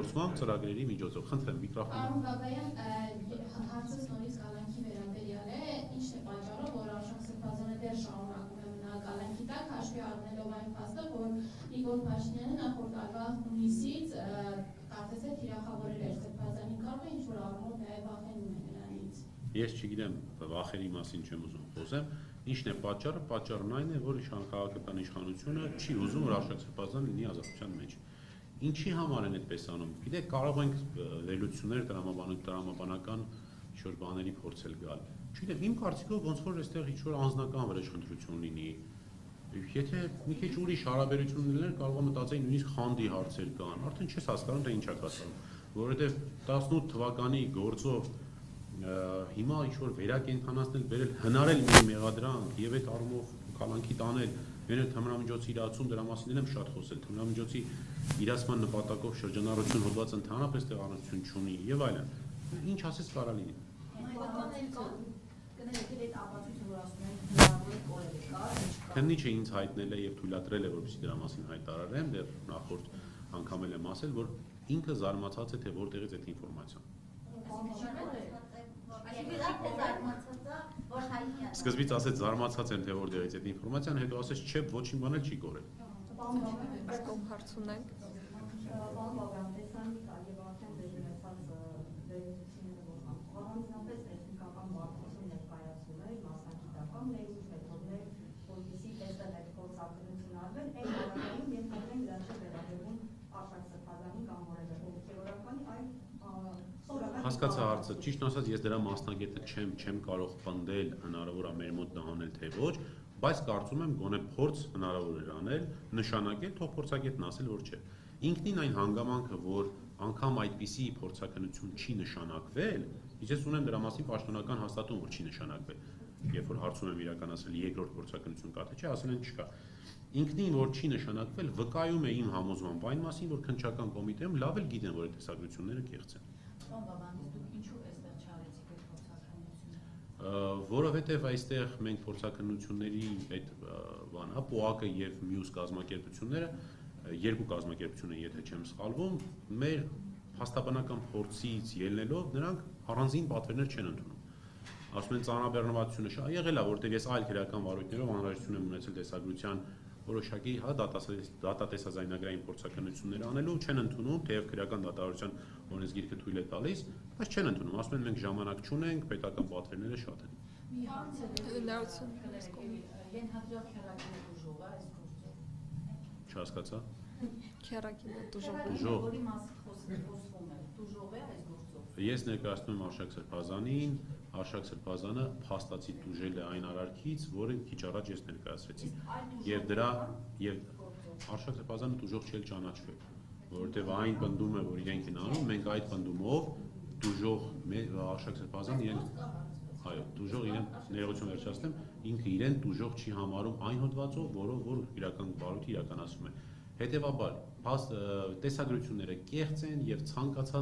իրագործմամբ ծրագրերի միջոցով։ Խնդրեմ միկրոֆոնը։ Պարոն Բաբայան, հարցս նորից կալանքի վերաբերյալ է, ի՞նչն է պատճառը, որ Արշակ Սրբազանը դեռ շարունակում է մնալ կալանքի տակ, հաշվի առնելով այն փաստը, որ Նիկոլ Փաշինյանը նախորդ տարվա հունիսից կարծես թե թիրախավորել էր Սրբազանին, կարող է ինչ-որ առումով նաև վախենում է նրանից։ Ես չգիտեմ, վախերի մասին չեմ ուզում խոսեմ, ինչն է պատճառը, պատճառն այն է, որ քաղաքական իշխանությունը չի ուզում, որ Արշակ Սրբազանը լինի ազատության մեջ։ Ինչի համար են այդպես անում։ Գիտեք, կարող ենք վերլուծություններ տրամաբանական ինչ-որ բաների փորձել գալ։ Չգիտեմ, իմ կարծիքով ոնց որ այստեղ ինչ-որ անձնական վրեժխնդրություն լինի։ Եթե մի քիչ ուրիշ հարաբերություն լիներ, կարող եմ մտածել նույնիսկ խանդի հարցեր կան։ Արդեն չես հասկանում, թե ինչ է կասում, որովհետև 18 թվականի գործով հիմա ինչ-որ վերակենդանացնել, վերել հնարել մի մեղադրանք եւ այդ առումով կալանքի տանել, մենակ թմրամիջոցի իրացում դրա մասին եմ շատ խոսել, թմրամիջոցի իրացման նպատակով շրջանառություն հոդված ընդհանրապես տեղանություն չունի եւ այլն։ Ինչ ասես կարա լինի։ Քննիչը ինձ հայտնել է եւ թույլատրել է, որպեսզի դրա մասին հայտարարեմ, դեռ նախորդ անգամ էլ եմ ասել, որ ինքը զարմացած է, թե որտեղից այդ ինֆորմացիան։ Սկզբից ասեց զարմացած եմ, թե որտեղից այդ ինֆորմացիան, հետո ասեց չէ, ոչինչ բան չի կորել։ Ակում հարց ունենք։ Հասկացա հարցը, ճիշտ ասած ես դրա մասնագետը չեմ կարող պնդել հնարավոր է մեր մոտ դա անել թե ոչ, բայց կարծում եմ գոնե փորձ հնարավոր էր անել, նշանակել, թող փորձագետն ասել, որ չէ։ Ինքնին այն հանգամանքը, որ անգամ այդպիսի փորձաքննություն չի նշանակվել, ես ունեմ դրա մասին պաշտոնական հաստատում, որ չի նշանակվել։ Երբ որ հարցում եմ իրականացրել երկրորդ փորձաքննություն կա թե չէ, ասել են չկա։ Ինքնին որ չի նշանակվել, վկայում է իմ համոզմամբ այն մասին, որ քննչական կոմիտեում լավ էլ գիտեն, որ այդ տեսագրությունները կեղծ են։ Որովհետև այստեղ մենք փորձաքննությունների այդ բանը, ՊՕԱԿ-ը եւ մյուս կազմակերպությունները, երկու կազմակերպություն են, եթե չեմ սխալվում, մեր հաստաբանական փորձից ելնելով նրանք առանձին պատվերներ չեն ընդունում։ Ասում են ծանրաբեռնվածությունը եղել է, որտեղ ես այլ քրեական վարույթներով անհրաժեշտություն եմ ունեցել տեսագրության որոշակի դատատեսազայնագրային փորձաքննություններ անելու, չեն ընդունում, թեև քրեական դատավարության օրենսգիրքը թույլ է տալիս, բայց չեն ընդունում, ասում են մենք ժամանակ չունենք, պետական պատվերները շատ են։ Չհասկացա։ Ես ներկայացնում եմ Արշակ Սրբազանին, Արշակ Սրբազանը փաստացի տուժել է այն արարքից, որը քիչ առաջ ես ներկայացրեցի։ Եվ Արշակ Սրբազանը տուժող չի ճանաչվել, որովհետև այն պնդում է, որ իրենք են անում, մենք այդ պնդումով տուժող Արշակ Սրբազանը տուժող իրեն ներողություն վերջացնեմ, ինքը իրեն տուժող չի համարում այն հոդվածով, որով որ իրական վարույթը իրականացում է։ Հետևաբար, տեսագրությունները կեղծ են եւ ցանկացած